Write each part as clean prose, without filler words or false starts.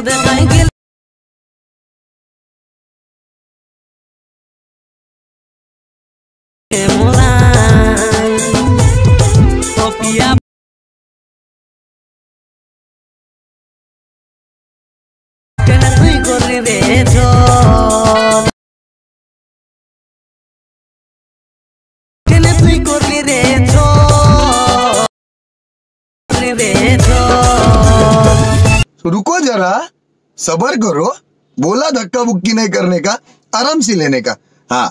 দেখাই গেলে তুই করলি রে তুই করলি রে रुको जरा सबर करो बोला धक्का बुक्की नहीं करने का आराम से लेने का हाँ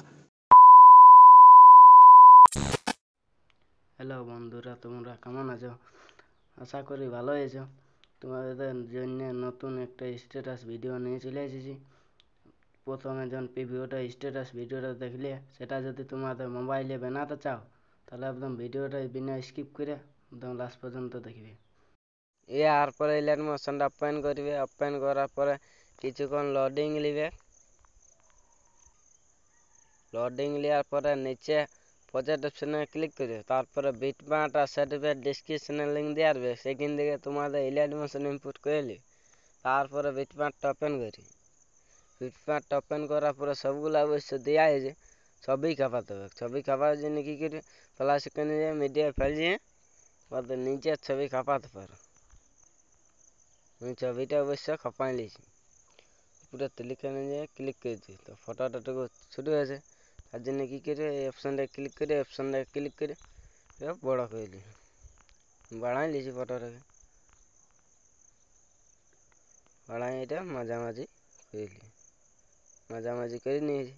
হ্যালো বন্ধুরা, তোমরা কেমন আছো? আশা করি ভালো আছো। তোমাদের জন্য নতুন একটা স্ট্যাটাস ভিডিও নিয়ে চলে এসেছি। প্রথমে যখন স্ট্যাটাস ভিডিওটা দেখলে, সেটা যদি তোমাদের মোবাইলে বানাতে চাও তাহলে একদম ভিডিওটা বিনা স্কিপ করে একদম লাস্ট পর্যন্ত দেখবে। এর পরে লাইট মোশনটা ওপেন করবে। ওপেন করার পরে কিছুক্ষণ লোডিং নেবে। লোডিং নেওয়ার পরে নিচে প্রজেক্ট অপশনে ক্লিক করে তারপরে বিটম্যাপ আর সার্টিফিকেট ডেসক্রিপশনে লিঙ্ক দিয়ে আসবে। সেখান থেকে তোমাদের লাইট মোশন ইনপুট করে নিলে তারপরে বিটম্যাপটা ওপেন করি। বিটম্যাপটা ওপেন করার পরে সবগুলো অবশ্য দেওয়া হয়েছে। ছবি খাপাতে হবে। ছবি খাপার জন্য কী করি, প্লাস এখানে যে মিডিয়া ফেল দিয়ে ওদের নিচের ছবি খাপাতে পারো। আমি ছবিটা অবশ্য খাপাই নিয়েছি। পুরো তেলিখানে যেয়ে ক্লিক করেছি তো ফটোটা টুকু ছোটো হয়েছে। তার জন্য কী করে এই অপশানটা ক্লিক করে বড় করে নিই। বাড়াই নিয়েছি ফটোটাকে, বাড়াই এটা মাঝামাঝি করে নিই, মাঝামাঝি করে নিয়েছি।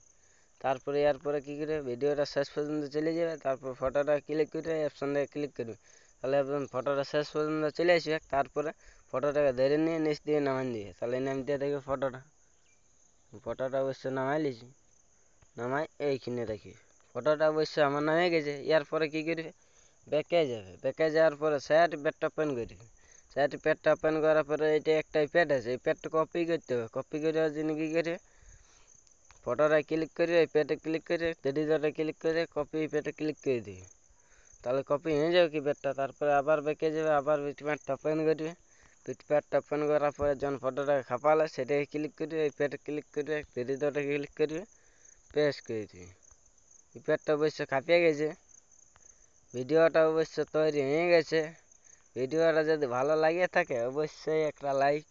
তারপরে এরপরে কী করে ভিডিওটা শেষ পর্যন্ত চলে যাবে। তারপর ফটোটা ক্লিক করে অপশানটাকে ক্লিক করবে, তাহলে একদম ফটোটা শেষ পর্যন্ত চলে আসবে। তারপরে ফটোটাকে ধরে নিয়ে নিচ দিয়ে নামান দিয়ে তাহলে নামতে দেখবে ফটোটা অবশ্য নামাই নিয়েছি। নামাই এইখানে রাখি। ফটোটা অবশ্য আমার নামে গেছে। এরপরে কী করবে, ব্যাকে যাবে। ব্যাকে যাওয়ার পরে সার্টিফিকেটটা ওপেন করবে। সার্টিফিকেটটা ওপেন করার পরে এটা একটা প্যাড আছে, এই প্যাডটা কপি করতে হবে। কপি করার জন্য কী করবে, ফটোটা ক্লিক করে এই প্যাডে ক্লিক করে থ্রি ক্লিক করে কপি প্যাডে ক্লিক করে দিবে, তাহলে কপি হয়ে যাবে কি প্যাডটা। তারপরে আবার ব্যাকে যাবে, আবার বিটম্যাপটা ওপেন করবে। বিটম্যাপটা ওপেন করার পরে যখন ফটোটাকে খাপালে সেটাকে ক্লিক করবে, এই প্যাডে ক্লিক করে থ্রি ক্লিক করবে, পেস্ট করে দিবে। এই প্যাডটা অবশ্য খাপিয়ে গেছে। ভিডিওটা অবশ্য তৈরি হয়ে গেছে। ভিডিওটা যদি ভালো লাগে থাকে অবশ্যই একটা লাইক